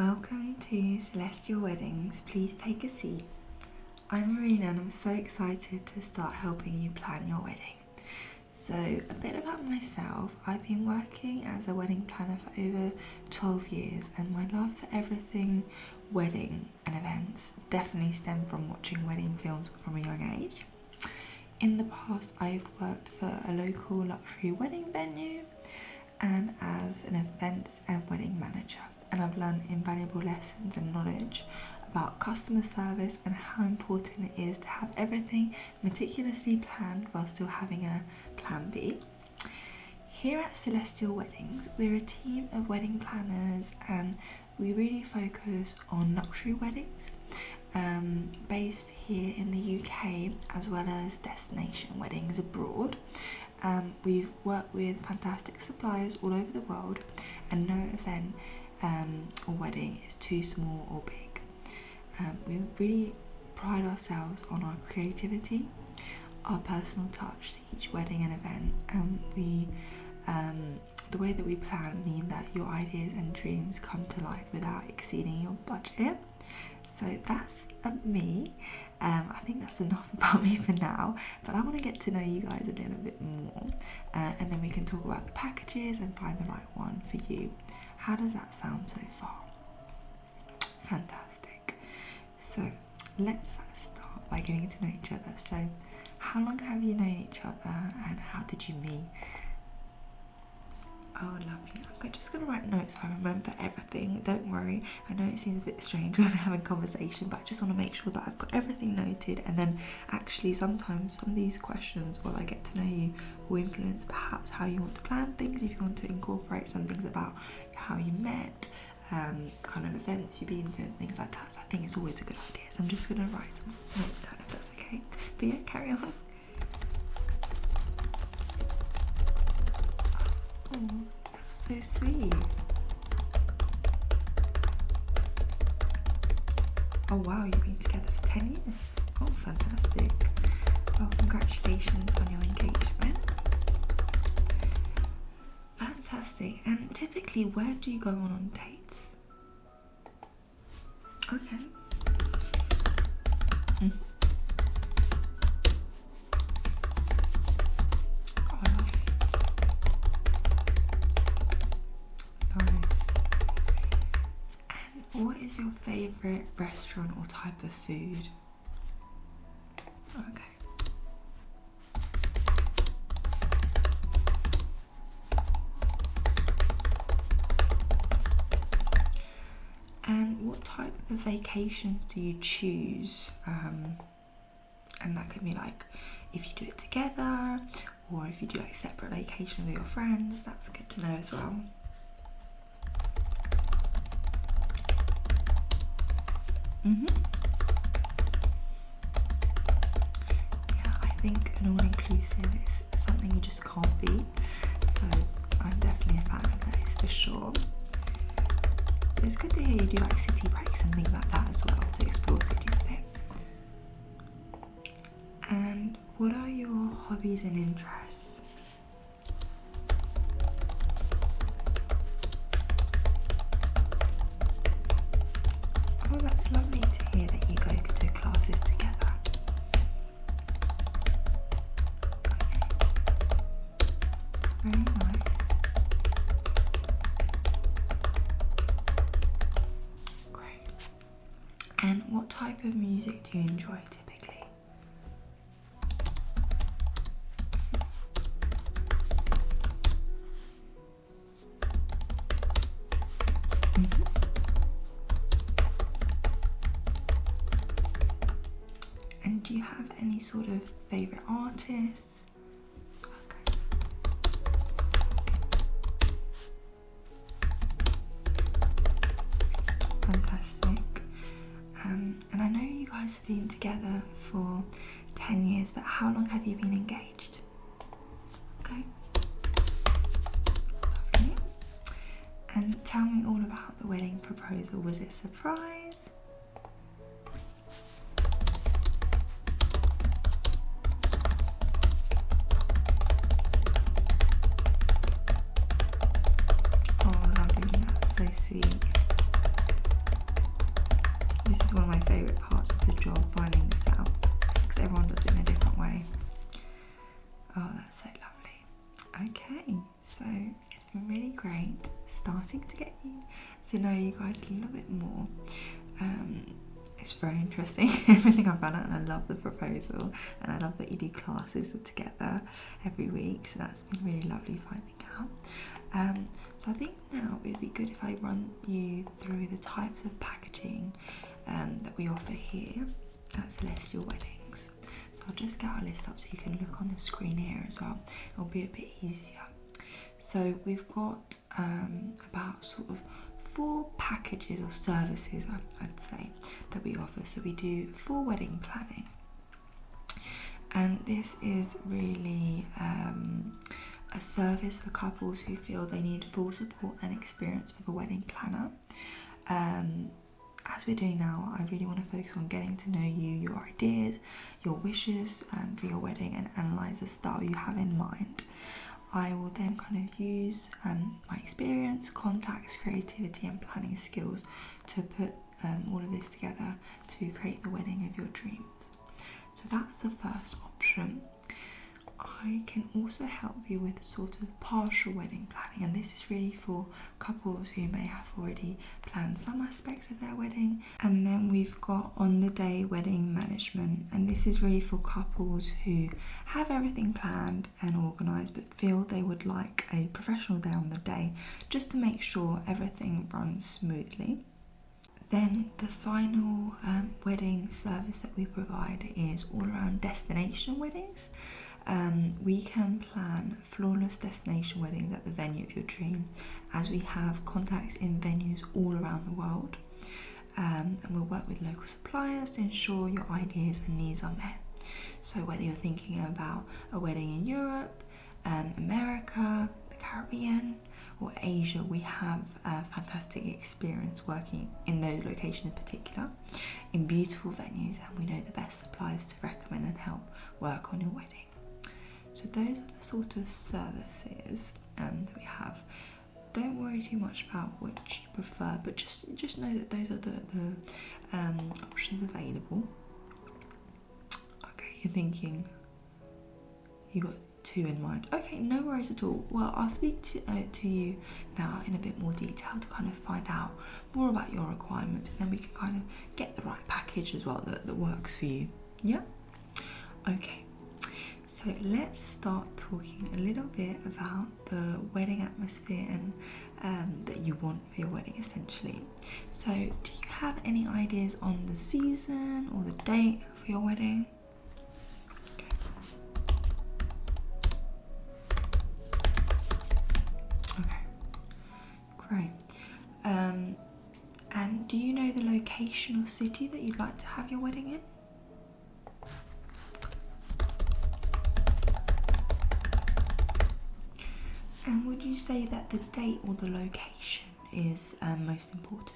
Welcome to Celestial Weddings. Please take a seat. I'm Marina and I'm so excited to start helping you plan your wedding. So, a bit about myself. I've been working as a wedding planner for over 12 years and my love for everything wedding and events definitely stemmed from watching wedding films from a young age. In the past, I've worked for a local luxury wedding venue and as an events and wedding manager. And I've learned invaluable lessons and knowledge about customer service and how important it is to have everything meticulously planned while still having a plan B. Here at Celestial Weddings, we're a team of wedding planners and we really focus on luxury weddings based here in the UK as well as destination weddings abroad. We've worked with fantastic suppliers all over the world and no event or wedding is too small or big. We really pride ourselves on our creativity, our personal touch to each wedding and event, and the way that we plan mean that your ideas and dreams come to life without exceeding your budget. So that's me. I think that's enough about me for now, but I want to get to know you guys a little bit more and then we can talk about the packages and find the right one for you. How does that sound so far? Fantastic. So let's start by getting to know each other. So how long have you known each other and how did you meet? Oh, lovely. I'm just going to write notes so I remember everything. Don't worry. I know it seems a bit strange when we're having conversation, but I just want to make sure that I've got everything noted. And then actually sometimes some of these questions while I get to know you will influence perhaps how you want to plan things, if you want to incorporate some things about how you met, kind of events you've been to and things like that. So I think it's always a good idea. So I'm just going to write some notes down if that's okay. But yeah, carry on. Oh, that's so sweet. Oh wow, you've been together for 10 years. Oh, fantastic. Well, congratulations on your engagement. Fantastic. And typically, where do you go on dates? Okay. What is your favourite restaurant or type of food? Okay. And what type of vacations do you choose? And that could be like if you do it together or if you do like separate vacation with your friends. That's good to know as well. Yeah, I think an all-inclusive is something you just can't beat. So I'm definitely a fan of those for sure. But it's good to hear you do like city breaks and things like that as well to explore cities a bit. And what are your hobbies and interests? Oh, that's lovely to hear that you go to classes together. Okay. Very nice. Great. And what type of music do you enjoy typically? And do you have any sort of favourite artists? Okay. Fantastic. And I know you guys have been together for 10 years, but how long have you been engaged? Okay. Lovely. And tell me all about the wedding proposal. Was it a surprise? Oh, lovely. That's so sweet. is one of my favourite parts of the job, finding this out, because everyone does it in a different way. Oh, that's so lovely. Okay, so it's been really great starting to get you to know you guys a little bit more. It's very interesting, everything I've found out, and I love the proposal, and I love that you do classes together every week, so that's been really lovely finding out. So I think now it'd be good if I run you through the types of packaging that we offer here at Celestial Weddings. So I'll just get our list up so you can look on the screen here as well. It'll be a bit easier. So we've got about sort of 4 packages or services, I'd say, that we offer. So we do full wedding planning, and this is really a service for couples who feel they need full support and experience of a wedding planner. As we're doing now, I really want to focus on getting to know you, your ideas, your wishes for your wedding, and analyse the style you have in mind. I will then kind of use my experience, contacts, creativity and planning skills to put all of this together to create the wedding of your dreams. So that's the first option. I can also help you with sort of partial wedding planning, and this is really for couples who may have already planned some aspects of their wedding. And then we've got on the day wedding management, and this is really for couples who have everything planned and organised but feel they would like a professional day on the day just to make sure everything runs smoothly. Then the final wedding service that we provide is all around destination weddings. We can plan flawless destination weddings at the venue of your dream, as we have contacts in venues all around the world, and we'll work with local suppliers to ensure your ideas and needs are met. So whether you're thinking about a wedding in Europe, America, the Caribbean or Asia, we have a fantastic experience working in those locations in particular, in beautiful venues, and we know the best suppliers to recommend and help work on your wedding. So those are the sort of services that we have. Don't worry too much about which you prefer, but just know that those are the options available. Okay, you're thinking you got 2 in mind. Okay, no worries at all. Well, I'll speak to you now in a bit more detail to kind of find out more about your requirements, and then we can kind of get the right package as well that works for you. Yeah? Okay. So let's start talking a little bit about the wedding atmosphere and that you want for your wedding, essentially. So do you have any ideas on the season or the date for your wedding? Okay, great. And do you know the location or city that you'd like to have your wedding in? And would you say that the date or the location is most important?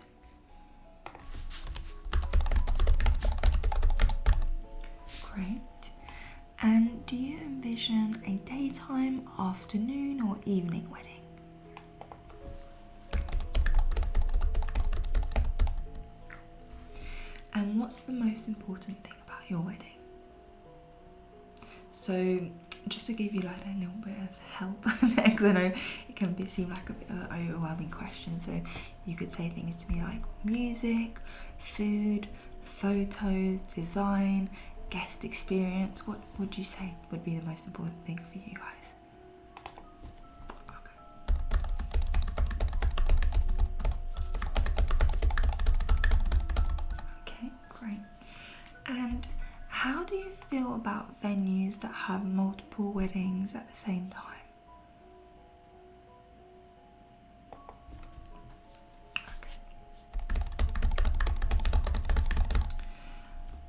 Great. And do you envision a daytime, afternoon or evening wedding? And what's the most important thing about your wedding? So just to give you like a little bit of help there, because I know it can seem like a bit of an overwhelming question. So you could say things to me like music, food, photos, design, guest experience. What would you say would be the most important thing for you guys? Okay, great. And how do you feel about venues that have multiple weddings at the same time? Okay.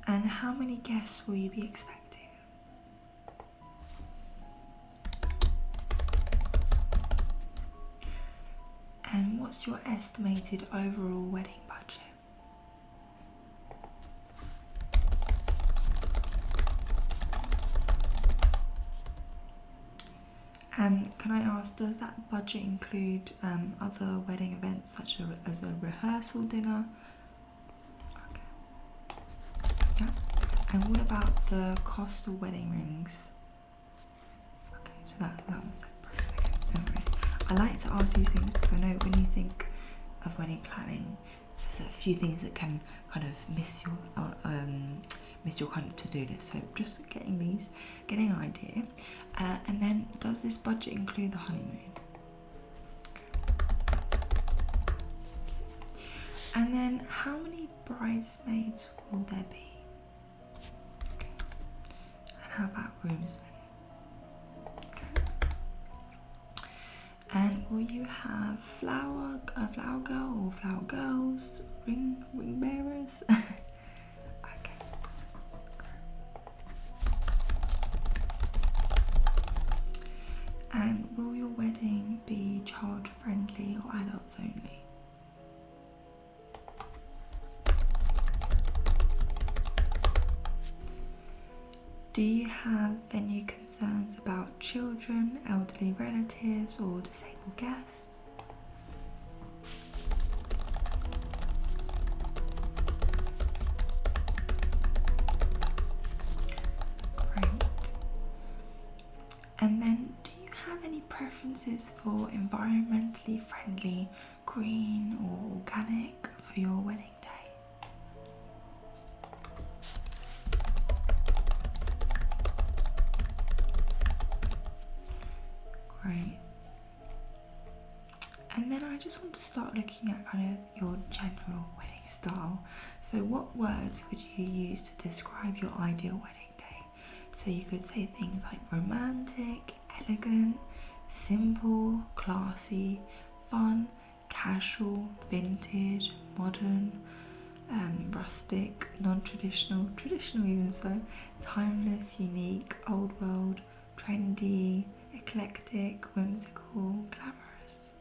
And how many guests will you be expecting? And what's your estimated overall wedding budget? And can I ask, does that budget include other wedding events such as a rehearsal dinner? Okay. Yeah. And what about the cost of wedding rings? Okay, so that one's separate. Okay, anyway, I like to ask these things because I know when you think of wedding planning, there's a few things that can kind of miss your kind of to-do list. So just getting an idea. And then, does this budget include the honeymoon? And then, how many bridesmaids will there be? Okay. And how about groomsmen? Okay. And will you have flower girl or flower girls, ring bearers? Okay. And will your wedding be child friendly or adults only? Do you have venue concerns about children, elderly relatives, or disabled guests? Great. And then, do you have any preferences for environmentally friendly, green, or organic for your wedding day? Great. And then I just want to start looking at kind of your general wedding style. So what words would you use to describe your ideal wedding day? So you could say things like romantic, elegant, simple, classy, fun, casual, vintage, modern, rustic, non-traditional, traditional even so, timeless, unique, old world, trendy, eclectic, whimsical, glamorous.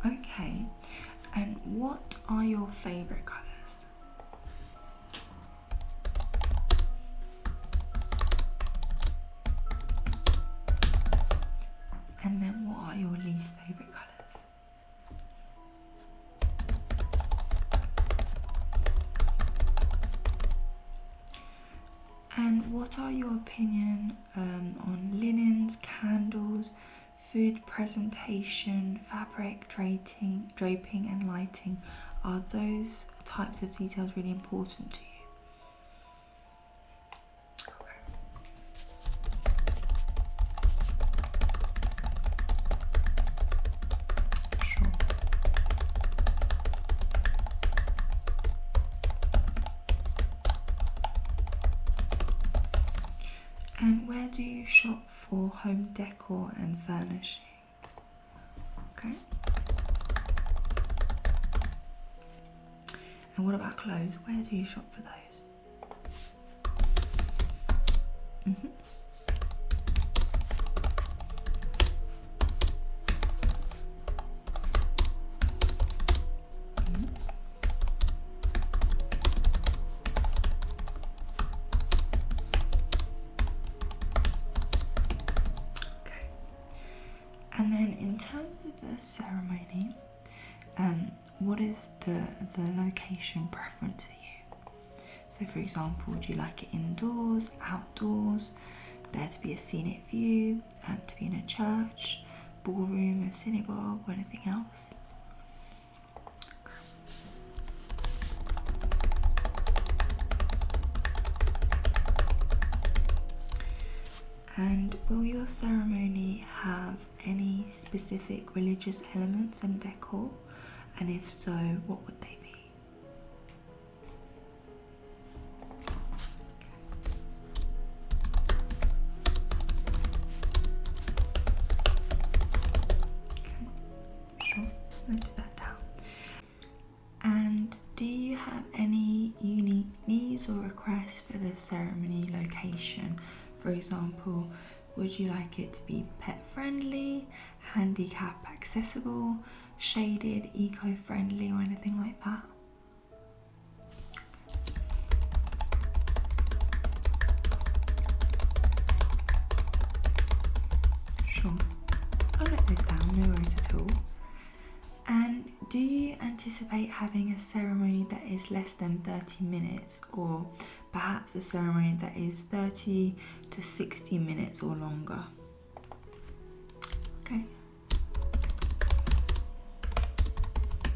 Okay, and what are your favourite colours? And then what are your least favourite colours? And what are your opinion on linens, candles, food presentation, fabric, draping and lighting? Are those types of details really important to you? And where do you shop for home decor and furnishings? Okay. And what about clothes? Where do you shop for those? Mm-hmm. And then in terms of the ceremony, what is the location preference for you? So for example, would you like it indoors, outdoors, there to be a scenic view, to be in a church, ballroom, a synagogue, or anything else? And will your ceremony have any specific religious elements and decor? And if so, what would they be? Okay, sure, note that down. And do you have any unique needs or requests for the ceremony location? For example, would you like it to be pet friendly, handicap accessible, shaded, eco-friendly, or anything like that? at all. And do you anticipate having a ceremony that is less than 30 minutes, or perhaps a ceremony that is 30 to 60 minutes or longer? Okay.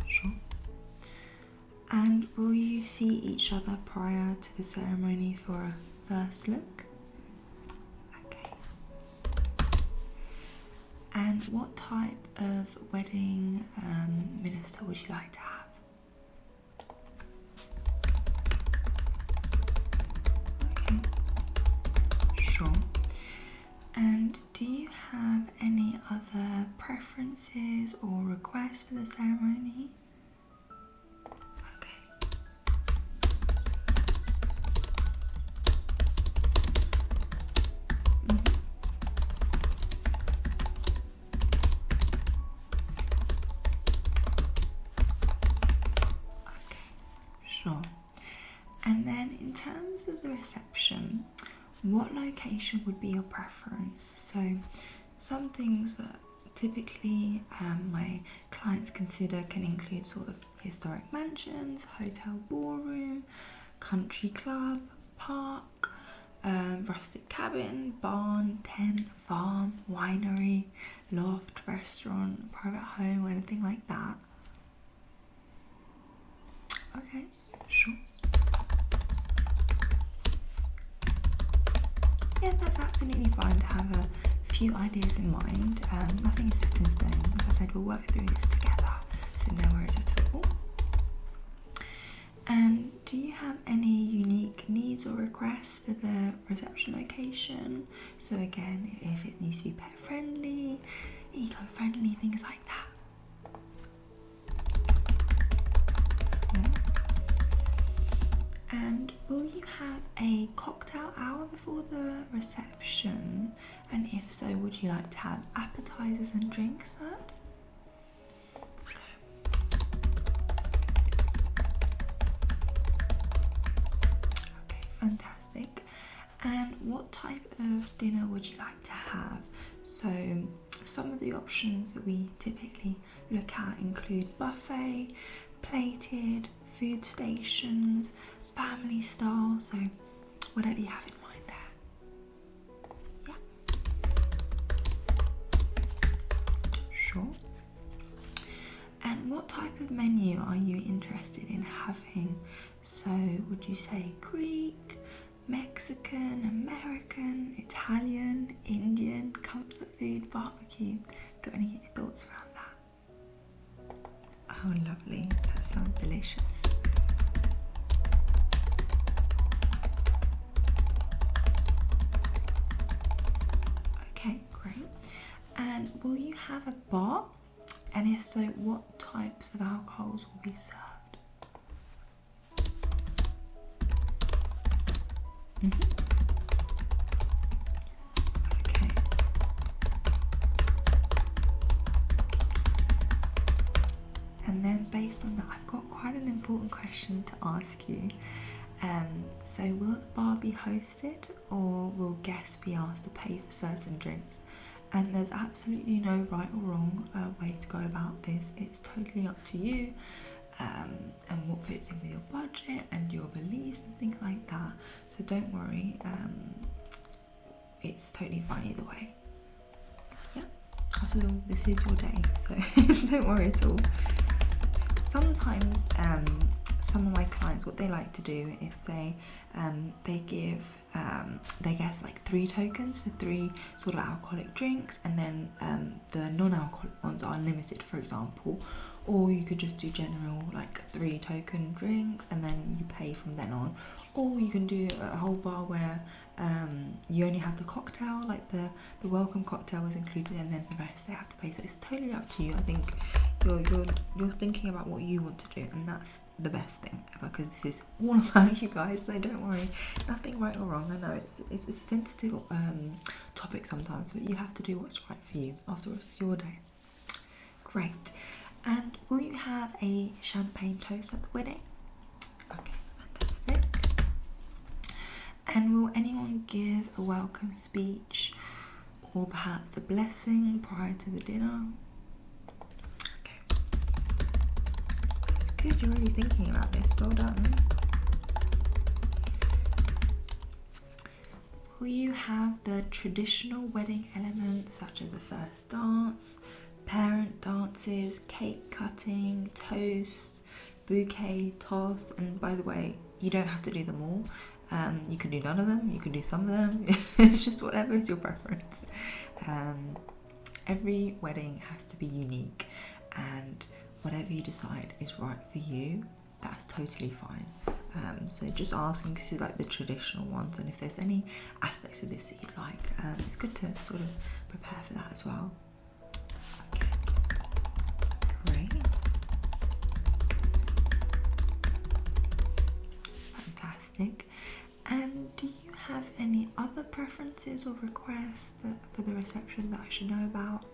Sure. And will you see each other prior to the ceremony for a first look? Okay. And what type of wedding minister would you like to have? Okay. Sure. And do you have any other preferences or requests for the ceremony? Okay. Okay, sure. And then in terms of the reception, what location would be your preference? So some things that typically my clients consider can include sort of historic mansions, hotel ballroom, country club, park, rustic cabin, barn, tent, farm, winery, loft, restaurant, private home, or anything like that. Okay, sure. Yeah, that's absolutely fine to have a few ideas in mind. Nothing is set in stone. Like I said, we'll work through this together, so no worries at all. And do you have any unique needs or requests for the reception location? So again, if it needs to be pet friendly, eco-friendly, things like that. And will you have a cocktail hour before the reception? And if so, would you like to have appetizers and drinks served? Okay, fantastic. And what type of dinner would you like to have? So some of the options that we typically look at include buffet, plated, food stations, family style, so whatever you have in mind there. Yeah. Sure. And what type of menu are you interested in having? So would you say Greek, Mexican, American, Italian, Indian, comfort food, barbecue? Got any thoughts around that? Oh, lovely. That sounds delicious. Okay, great. And will you have a bar? And if so, what types of alcohols will be served? Okay. And then based on that, I've got quite an important question to ask you. So will the bar be hosted, or will guests be asked to pay for certain drinks? And there's absolutely no right or wrong way to go about this. It's totally up to you, and what fits in with your budget and your beliefs and things like that. So don't worry, it's totally fine either way. Yeah, after all, this is your day, so don't worry at all. Sometimes some of my clients, what they like to do is say they give their guests like 3 tokens for 3 sort of alcoholic drinks, and then the non-alcoholic ones are unlimited, for example. Or you could just do general like 3 token drinks and then you pay from then on. Or you can do a whole bar where you only have the cocktail, like the welcome cocktail is included, and then the rest they have to pay. So it's totally up to you. I think you're thinking about what you want to do, and that's the best thing ever, because this is all about you guys, so don't worry, nothing right or wrong. I know it's a sensitive topic sometimes, but you have to do what's right for you. After all, it's your day. Great. And will you have a champagne toast at the wedding? Okay, fantastic. And will anyone give a welcome speech or perhaps a blessing prior to the dinner? good, you're really thinking about this. Well done. Will you have the traditional wedding elements such as a first dance, parent dances, cake cutting, toast, bouquet, toss? And by the way, you don't have to do them all. You can do none of them, you can do some of them. It's just whatever is your preference. Every wedding has to be unique, and whatever you decide is right for you, that's totally fine. So just asking, this is like the traditional ones, and if there's any aspects of this that you'd like, it's good to sort of prepare for that as well. Okay, great. Fantastic. And do you have any other preferences or requests for the reception that I should know about?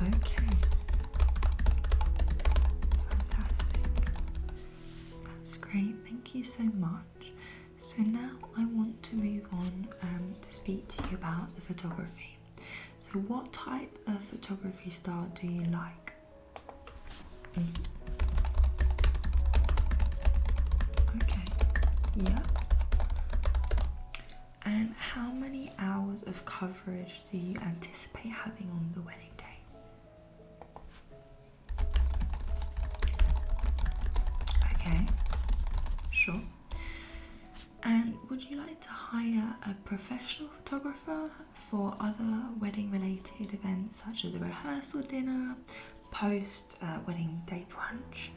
Okay, fantastic. That's great, thank you so much. So now I want to move on to speak to you about the photography. So what type of photography style do you like? Okay, yeah. And how many hours of coverage do you anticipate having on the wedding day? Okay, sure. And would you like to hire a professional photographer for other wedding related events such as a rehearsal dinner, post wedding day brunch,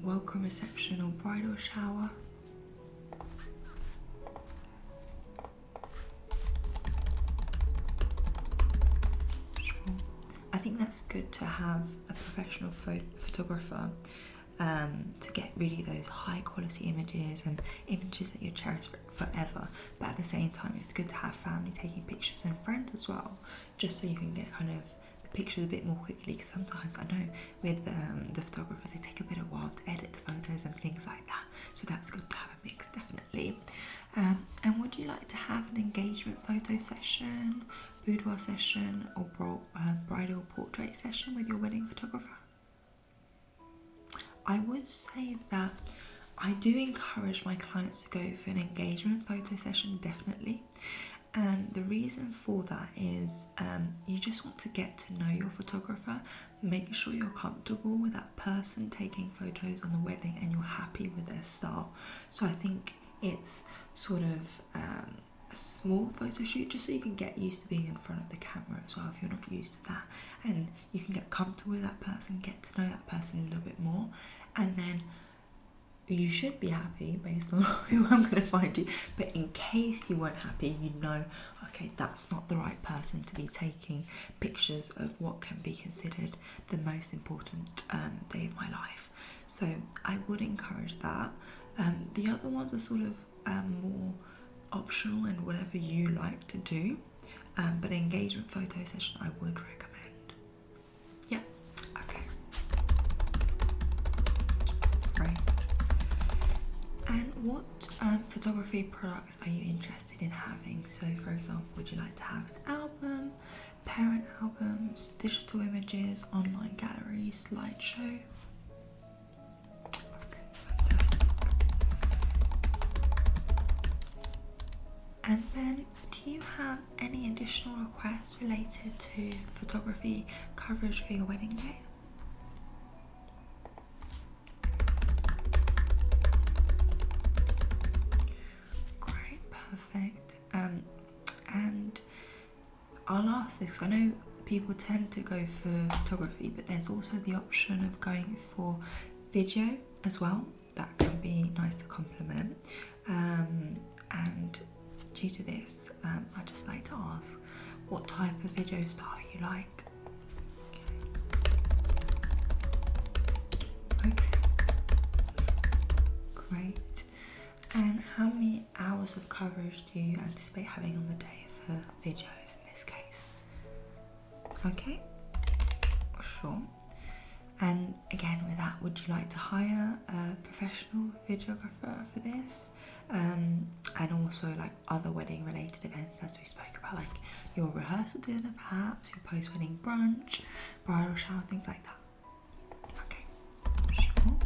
welcome reception or bridal shower? Sure. I think that's good to have a professional photographer to get really those high quality images and images that you cherish forever, but at the same time it's good to have family taking pictures and friends as well, just so you can get kind of the pictures a bit more quickly, because sometimes I know with the photographers they take a bit of a while to edit the photos and things like that, so that's good to have a mix, definitely. And would you like to have an engagement photo session, boudoir session, or bridal portrait session with your wedding photographer? I would say that I do encourage my clients to go for an engagement photo session, definitely. And the reason for that is you just want to get to know your photographer, make sure you're comfortable with that person taking photos on the wedding and you're happy with their style. So I think it's sort of a small photo shoot just so you can get used to being in front of the camera as well if you're not used to that, and you can get comfortable with that person, get to know that person a little bit more, and then you should be happy based on who I'm going to find you. But in case you weren't happy, you know, okay, that's not the right person to be taking pictures of what can be considered the most important day of my life. So I would encourage that. The other ones are sort of more optional and whatever you like to do, but an engagement photo session I would recommend. Yeah, okay. Great. And what photography products are you interested in having? So for example, would you like to have an album, parent albums, digital images, online galleries, slideshow? Okay, fantastic. And then, do you have any additional requests related to photography coverage for your wedding day? Perfect. And I'll ask this because I know people tend to go for photography, but there's also the option of going for video as well. That can be nice to complement. And due to this, I'd just like to ask what type of video style you like. Okay. Great. And how many hours of coverage do you anticipate having on the day for videos in this case? Okay, sure. And again with that, would you like to hire a professional videographer for this? and also like other wedding related events, as we spoke about, like your rehearsal dinner, perhaps your post-wedding brunch, bridal shower, things like that. Okay, sure.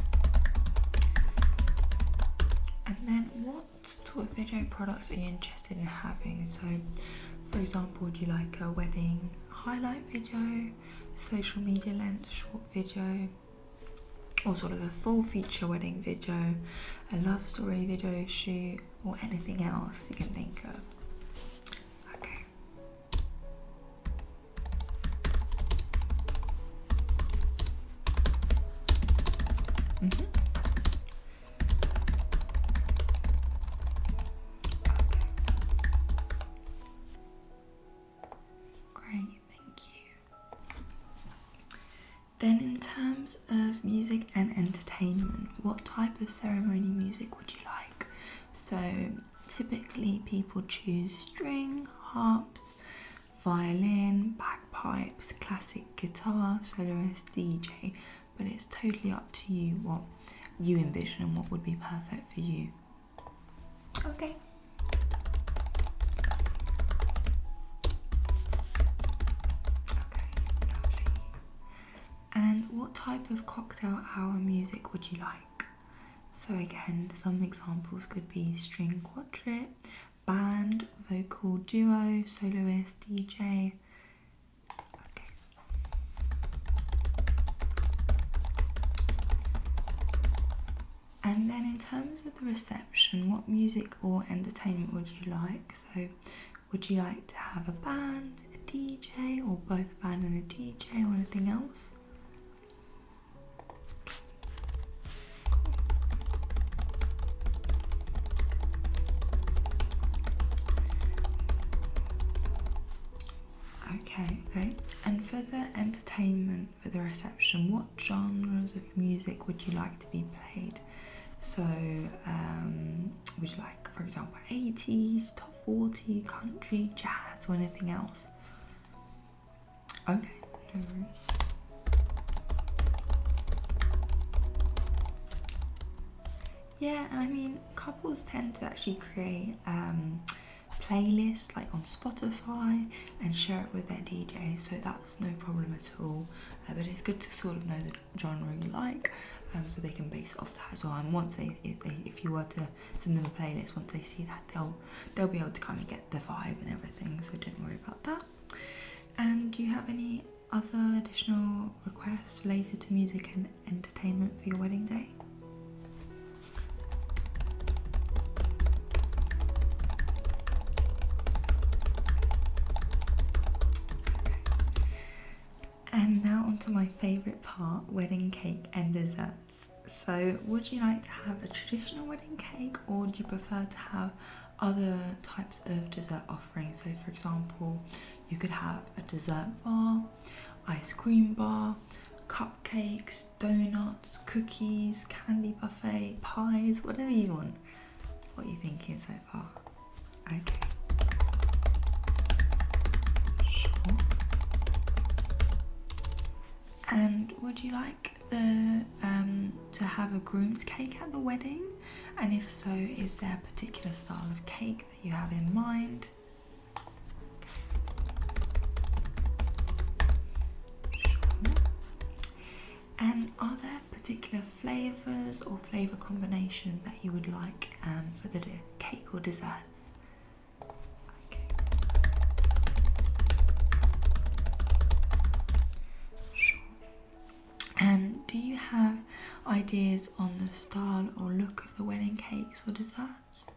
And then what sort of video products are you interested in having? So for example, would you like a wedding highlight video, social media length short video, or sort of a full feature wedding video, a love story video shoot, or anything else you can think of? Okay. Okay. Great, thank you. Then in terms of music and entertainment, what type of ceremony music would you like? So typically people choose string, harps, violin, bagpipes, classic guitar, soloist, DJ, but it's totally up to you what you envision and what would be perfect for you. Okay. And what type of cocktail hour music would you like? So again, some examples could be string quartet, band, vocal duo, soloist, DJ. Okay. And then in terms of the reception, what music or entertainment would you like? So would you like to have a band, a DJ, or both a band and a DJ, or anything else? Okay. And for the entertainment, for the reception, what genres of music would you like to be played? So, would you like, for example, 80s, top 40, country, jazz, or anything else? Okay, no worries. Yeah, and I mean, couples tend to actually create playlists like on Spotify and share it with their DJ, so that's no problem at all. But it's good to sort of know the genre you like, so they can base it off that as well. And once if you were to send them a playlist, once they see that, they'll be able to kind of get the vibe and everything. So don't worry about that. And do you have any other additional requests related to music and entertainment for your wedding day? And now onto my favourite part, wedding cake and desserts. So would you like to have a traditional wedding cake, or do you prefer to have other types of dessert offerings? So for example, you could have a dessert bar, ice cream bar, cupcakes, donuts, cookies, candy buffet, pies, whatever you want. What are you thinking so far? Okay. Sure. And would you like to have a groom's cake at the wedding? And if so, is there a particular style of cake that you have in mind? Sure. And are there particular flavours or flavour combinations that you would like for the cake or desserts? And do you have ideas on the style or look of the wedding cakes or desserts?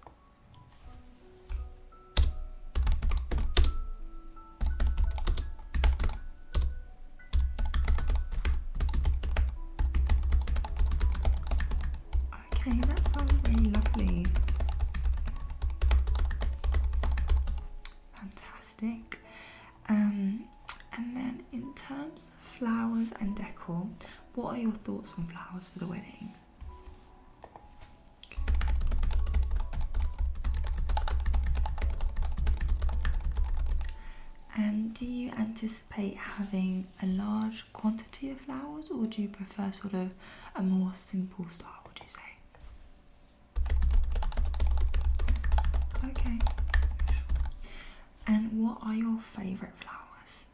Okay, that sounds really lovely. Fantastic. And then in terms of flowers and decor, what are your thoughts on flowers for the wedding? And do you anticipate having a large quantity of flowers, or do you prefer sort of a more simple style, would you say? Okay. And what are your favourite flowers?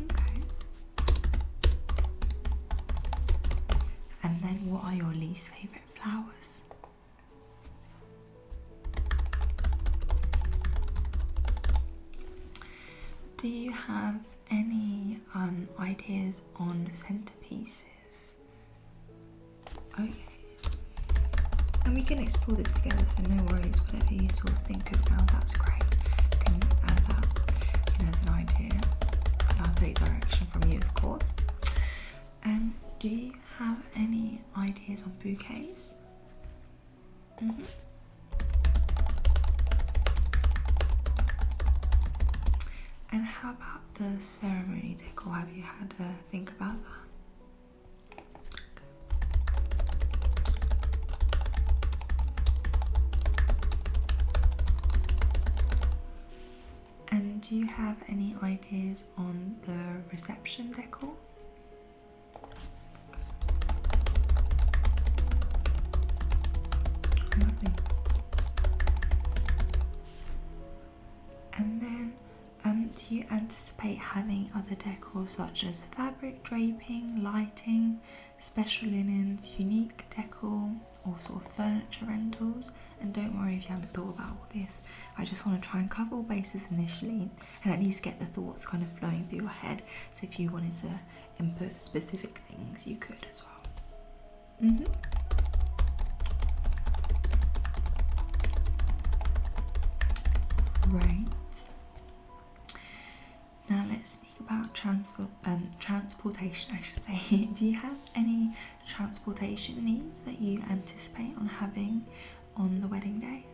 Okay. And then what are your least favourite flowers? Do you have any ideas on centerpieces? Okay. And we can explore this together, so no worries, whatever you sort of think of now, that's great. You can add that in as an idea. And I'll take direction from you, of course. And do you have any ideas on bouquets? And how about the ceremony decor? Have you had a think about that? And do you have any ideas on the reception decor? Lovely. And then do you anticipate having other decor such as fabric draping, lighting, special linens, unique decor, or sort of furniture rentals? And don't worry if you haven't thought about all this. I just want to try and cover all bases initially and at least get the thoughts kind of flowing through your head. So if you wanted to input specific things, you could as well. Right. Now let's speak about transportation, I should say. Do you have any transportation needs that you anticipate on having on the wedding day?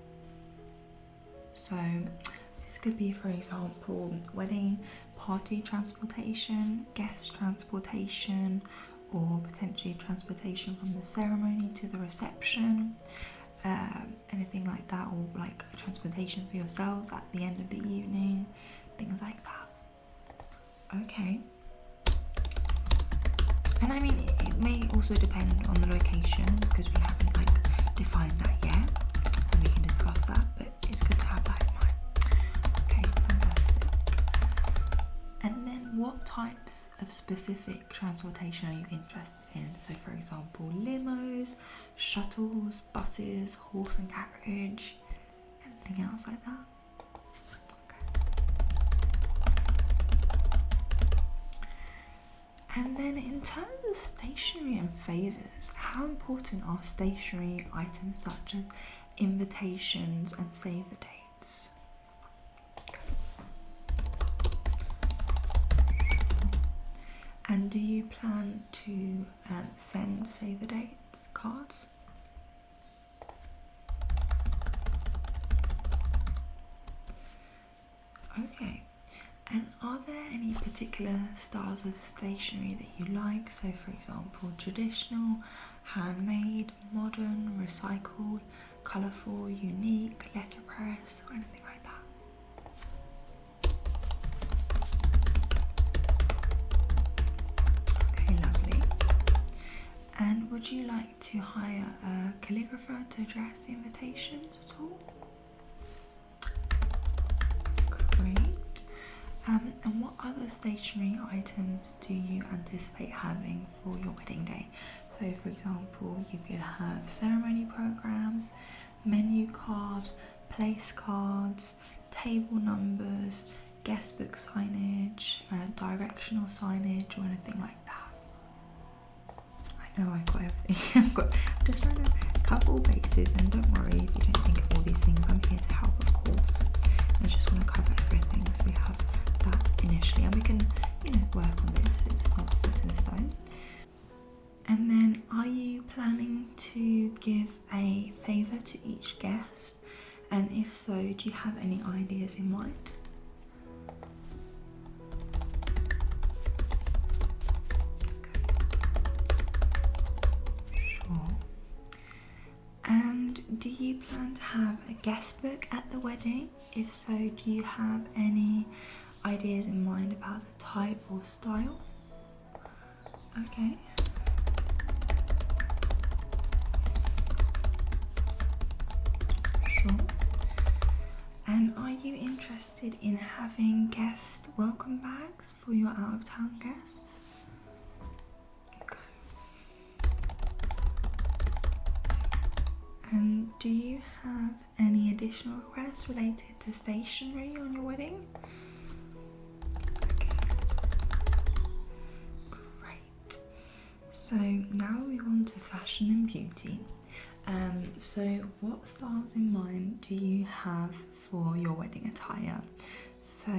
So this could be, for example, wedding party transportation, guest transportation, or potentially transportation from the ceremony to the reception, anything like that, or like a transportation for yourselves at the end of the evening, things like that. Okay. And I mean, it may also depend on the location because we haven't like defined that yet, and we can discuss that, but it's good to have that in mind. Okay, fantastic. And then what types of specific transportation are you interested in? So for example, limos, shuttles, buses, horse and carriage, anything else like that? And then in terms of stationery and favours, how important are stationery items such as invitations and save the dates? And do you plan to send save the dates cards? Okay. And are there any particular styles of stationery that you like? So for example, traditional, handmade, modern, recycled, colourful, unique, letterpress, or anything like that? Okay, lovely. And would you like to hire a calligrapher to address the invitations at all? Great. And what other stationery items do you anticipate having for your wedding day? So for example, you could have ceremony programs, menu cards, place cards, table numbers, guest book signage, directional signage, or anything like that. I know I got everything. I'm just trying to cover all bases, and don't worry if you don't think of all these things. I'm here to help, of course. I just want to cover everything so we have that initially, and we can, work on this. It's not set in stone. And then, are you planning to give a favour to each guest? And if so, do you have any ideas in mind? Sure. And do you plan to have a guest book at the wedding? If so, do you have any ideas in mind about the type or style? Okay. And are you interested in having guest welcome bags for your out of town guests? Okay. And do you have any additional requests related to stationery on your wedding? Okay. Great. So now we move on to fashion and beauty. So what styles in mind do you have for your wedding attire? So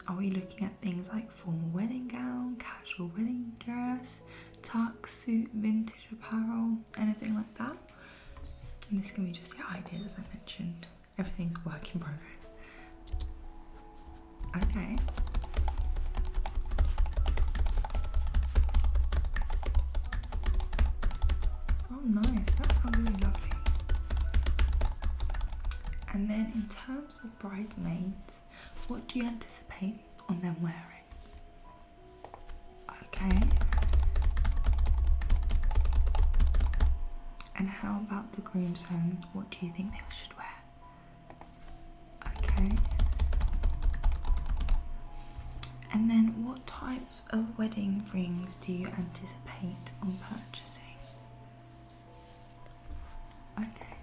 are we looking at things like formal wedding gown, casual wedding dress, tux, suit, vintage apparel, anything like that? And this can be just your ideas, as I mentioned. Everything's work in progress. Okay. Oh nice, that sounds really lovely. And then in terms of bridesmaids, what do you anticipate on them wearing? Okay. And how about the groomsmen? What do you think they should wear? Okay. And then what types of wedding rings do you anticipate on purchasing? Okay.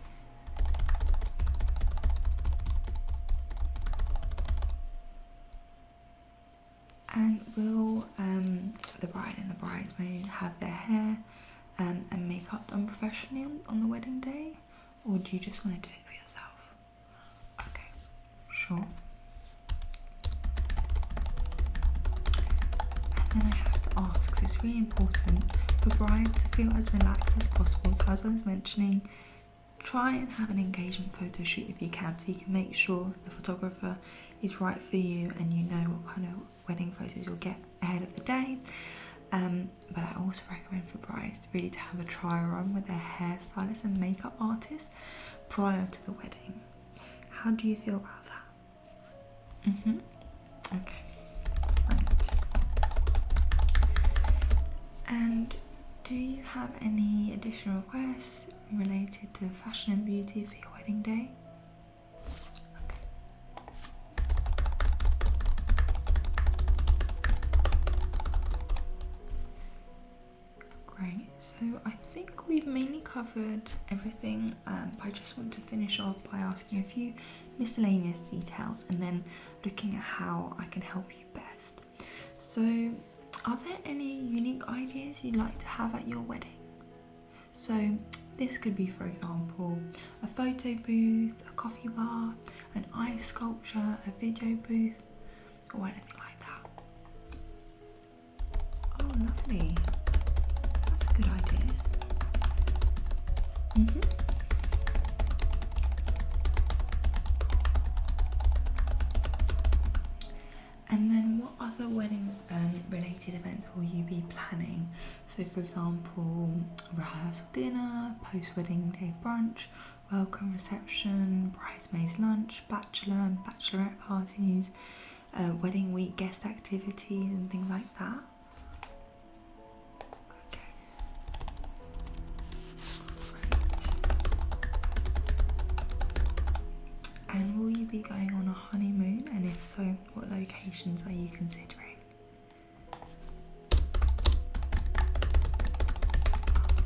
And will the bride and the bridesmaid have their hair and makeup done professionally on the wedding day, or do you just want to do it for yourself? Okay, sure. And then I have to ask, because it's really important for bride to feel as relaxed as possible. So as I was mentioning, try and have an engagement photo shoot if you can, so you can make sure the photographer is right for you and you know what kind of wedding photos you'll get ahead of the day. But I also recommend for brides really to have a trial run with their hairstylist and makeup artist prior to the wedding. How do you feel about that? Okay, right. And do you have any additional requests related to fashion and beauty for your wedding day? Great, so I think we've mainly covered everything, but I just want to finish off by asking a few miscellaneous details and then looking at how I can help you best. So, are there any unique ideas you'd like to have at your wedding? So, this could be, for example, a photo booth, a coffee bar, an ice sculpture, a video booth, or anything like that. Oh, lovely. Good idea. And then what other wedding related events will you be planning? So for example, rehearsal dinner, post-wedding day brunch, welcome reception, bridesmaids lunch, bachelor and bachelorette parties, wedding week guest activities and things like that. And will you be going on a honeymoon, and if so, what locations are you considering?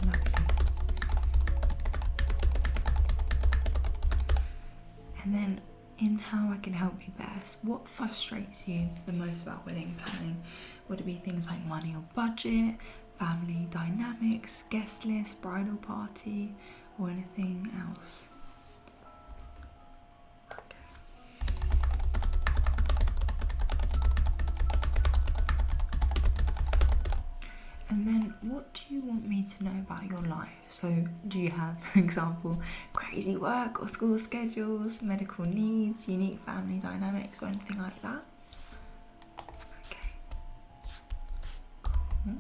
Lovely. And then in how I can help you best, what frustrates you the most about wedding planning? Would it be things like money or budget, family dynamics, guest list, bridal party, or anything else? And then what do you want me to know about your life? So do you have, for example, crazy work or school schedules, medical needs, unique family dynamics, or anything like that? Okay. Cool.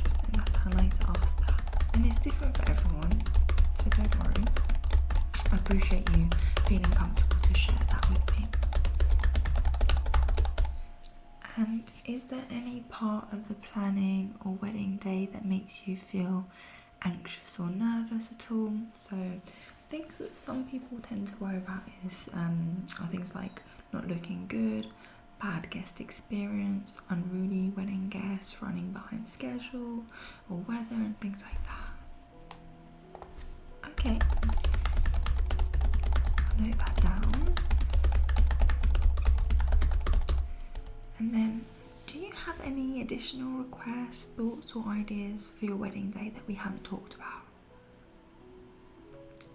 Just I like to ask that. And it's different for everyone, so don't worry. I appreciate you feeling comfortable to share that with me. And is there any part of the planning or wedding day that makes you feel anxious or nervous at all? So things that some people tend to worry about is are things like not looking good, bad guest experience, unruly wedding guests, running behind schedule, or weather and things like that. Okay, I'll note that down. And then, do you have any additional requests, thoughts or ideas for your wedding day that we haven't talked about?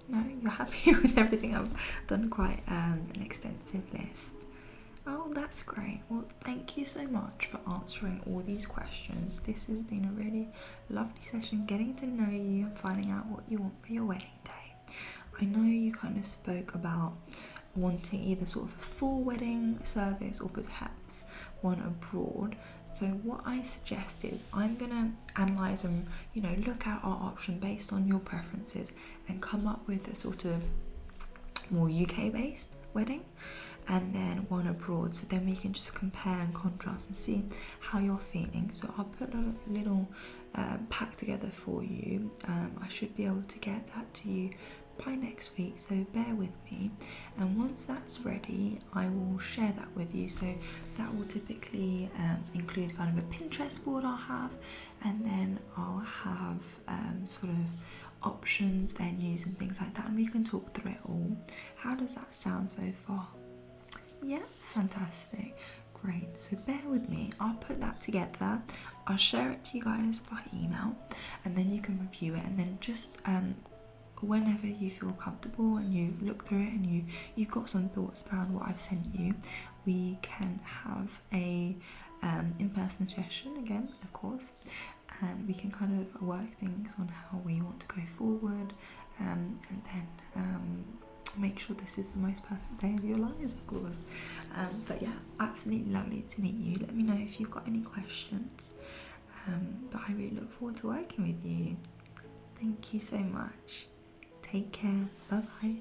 No, you're happy with everything? I've done quite an extensive list. Oh, that's great. Well, thank you so much for answering all these questions. This has been a really lovely session, getting to know you and finding out what you want for your wedding day. I know you kind of spoke about wanting either sort of a full wedding service or perhaps one abroad. So what I suggest is I'm gonna analyse and look at our option based on your preferences and come up with a sort of more UK based wedding and then one abroad, so then we can just compare and contrast and see how you're feeling. So I'll put a little pack together for you. I should be able to get that to you by next week, so bear with me, and once that's ready I will share that with you. So that will typically include kind of a Pinterest board I'll have, and then I'll have sort of options, venues and things like that, and we can talk through it all. How does that sound so far? Yeah, fantastic, great. So bear with me, I'll put that together, I'll share it to you guys by email, and then you can review it, and then just whenever you feel comfortable and you look through it and you've got some thoughts around what I've sent you, we can have a in-person session again, of course, and we can kind of work things on how we want to go forward, and then make sure this is the most perfect day of your lives, of course. But yeah, absolutely lovely to meet you. Let me know if you've got any questions, but I really look forward to working with you. Thank you so much. Take care. Bye bye.